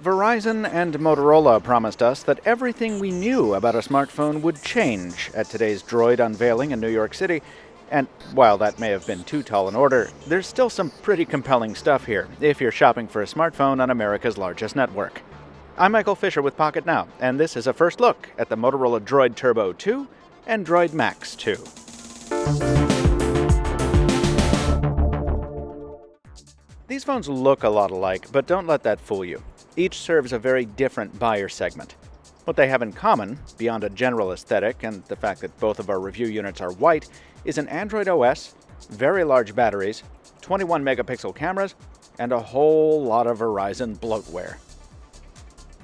Verizon and Motorola promised us that everything we knew about a smartphone would change at today's Droid unveiling in New York City. And while that may have been too tall an order, there's still some pretty compelling stuff here if you're shopping for a smartphone on America's largest network. I'm Michael Fisher with Pocketnow, and this is a first look at the Motorola Droid Turbo 2 and Droid Maxx 2. These phones look a lot alike, but don't let that fool you. Each serves a very different buyer segment. What they have in common, beyond a general aesthetic and the fact that both of our review units are white, is an Android OS, very large batteries, 21 megapixel cameras, and a whole lot of Verizon bloatware.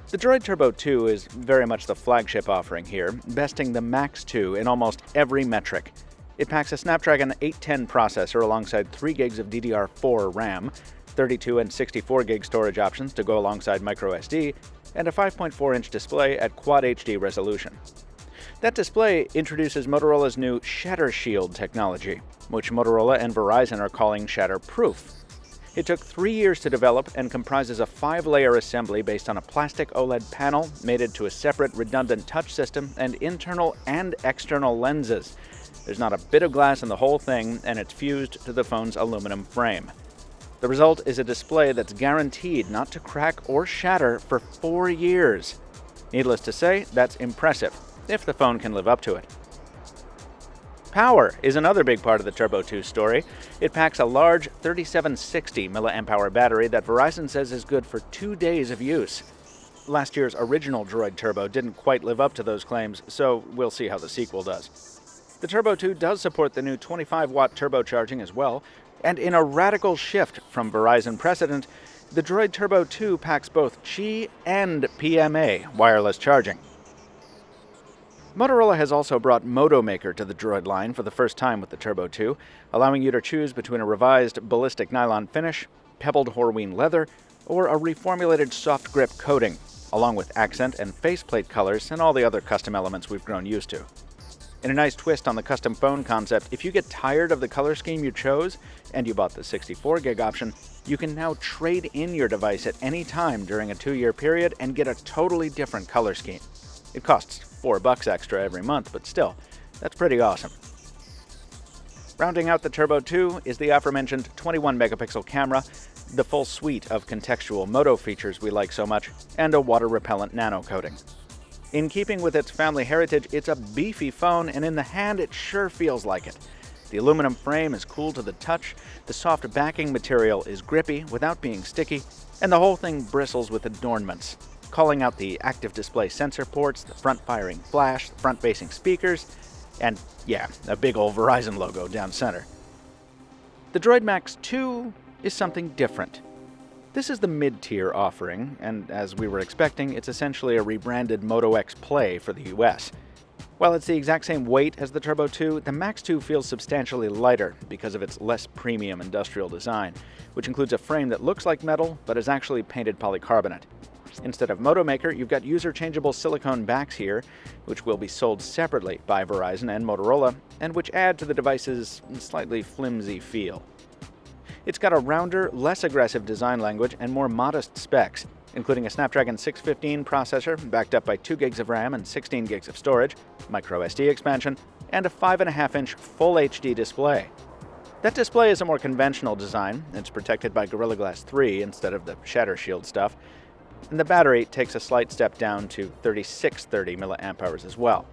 The Droid Turbo 2 is very much the flagship offering here, besting the Maxx 2 in almost every metric. It packs a Snapdragon 810 processor alongside 3 gigs of DDR4 RAM, 32 and 64 gig storage options to go alongside microSD, and a 5.4-inch display at Quad HD resolution. That display introduces Motorola's new Shatter Shield technology, which Motorola and Verizon are calling Shatterproof. It took 3 years to develop and comprises a 5-layer assembly based on a plastic OLED panel mated to a separate redundant touch system and internal and external lenses. There's not a bit of glass in the whole thing, and it's fused to the phone's aluminum frame. The result is a display that's guaranteed not to crack or shatter for 4 years. Needless to say, that's impressive, if the phone can live up to it. Power is another big part of the Turbo 2 story. It packs a large 3760 mAh battery that Verizon says is good for 2 days of use. Last year's original Droid Turbo didn't quite live up to those claims, so we'll see how the sequel does. The Turbo 2 does support the new 25-watt turbocharging as well, and in a radical shift from Verizon precedent, the Droid Turbo 2 packs both Qi and PMA wireless charging. Motorola has also brought MotoMaker to the Droid line for the first time with the Turbo 2, allowing you to choose between a revised ballistic nylon finish, pebbled Horween leather, or a reformulated soft grip coating, along with accent and faceplate colors and all the other custom elements we've grown used to. In a nice twist on the custom phone concept, if you get tired of the color scheme you chose, and you bought the 64 gig option, you can now trade in your device at any time during a 2-year period and get a totally different color scheme. It costs $4 extra every month, but still, that's pretty awesome. Rounding out the Turbo 2 is the aforementioned 21 megapixel camera, the full suite of contextual Moto features we like so much, and a water-repellent nano coating. In keeping with its family heritage, it's a beefy phone, and in the hand it sure feels like it. The aluminum frame is cool to the touch, the soft backing material is grippy without being sticky, and the whole thing bristles with adornments, calling out the active display sensor ports, the front-firing flash, the front-facing speakers, and yeah, a big old Verizon logo down center. The Droid Maxx 2 is something different. This is the mid-tier offering, and as we were expecting, it's essentially a rebranded Moto X Play for the US. While it's the exact same weight as the Turbo 2, the Maxx 2 feels substantially lighter because of its less premium industrial design, which includes a frame that looks like metal but is actually painted polycarbonate. Instead of MotoMaker, you've got user-changeable silicone backs here, which will be sold separately by Verizon and Motorola, and which add to the device's slightly flimsy feel. It's got a rounder, less aggressive design language and more modest specs, including a Snapdragon 615 processor backed up by 2 gigs of RAM and 16 gigs of storage, microSD expansion, and a 5.5-inch Full HD display. That display is a more conventional design. It's protected by Gorilla Glass 3 instead of the Shatter Shield stuff, and the battery takes a slight step down to 3630 mAh as well.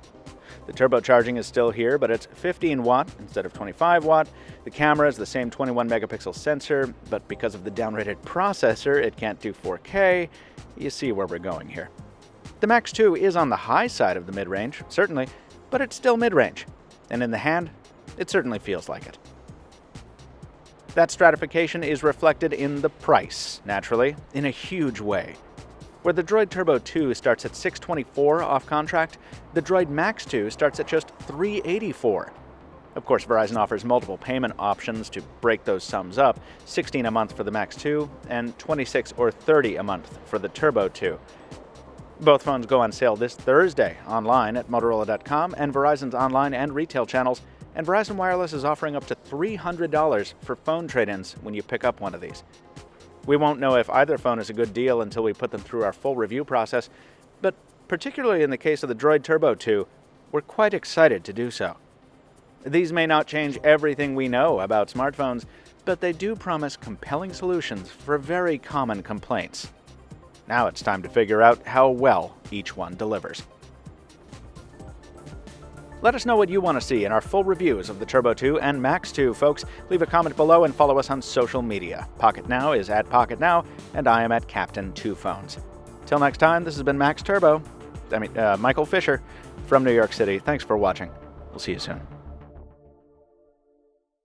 The turbocharging is still here, but it's 15 watt instead of 25 watt. The camera is the same 21 megapixel sensor, but because of the downrated processor, it can't do 4K. You see where we're going here. The Maxx 2 is on the high side of the mid-range, certainly, but it's still mid-range. And in the hand, it certainly feels like it. That stratification is reflected in the price, naturally, in a huge way. Where the Droid Turbo 2 starts at $624 off contract, the Droid Maxx 2 starts at just $384. Of course, Verizon offers multiple payment options to break those sums up, $16 a month for the Maxx 2 and $26 or $30 a month for the Turbo 2. Both phones go on sale this Thursday online at Motorola.com and Verizon's online and retail channels, and Verizon Wireless is offering up to $300 for phone trade-ins when you pick up one of these. We won't know if either phone is a good deal until we put them through our full review process, but particularly in the case of the Droid Turbo 2, we're quite excited to do so. These may not change everything we know about smartphones, but they do promise compelling solutions for very common complaints. Now it's time to figure out how well each one delivers. Let us know what you want to see in our full reviews of the Turbo 2 and Maxx 2, folks. Leave a comment below and follow us on social media. Pocketnow is at Pocketnow, and I am at Captain2Phones. Till next time, this has been Michael Fisher from New York City. Thanks for watching. We'll see you soon.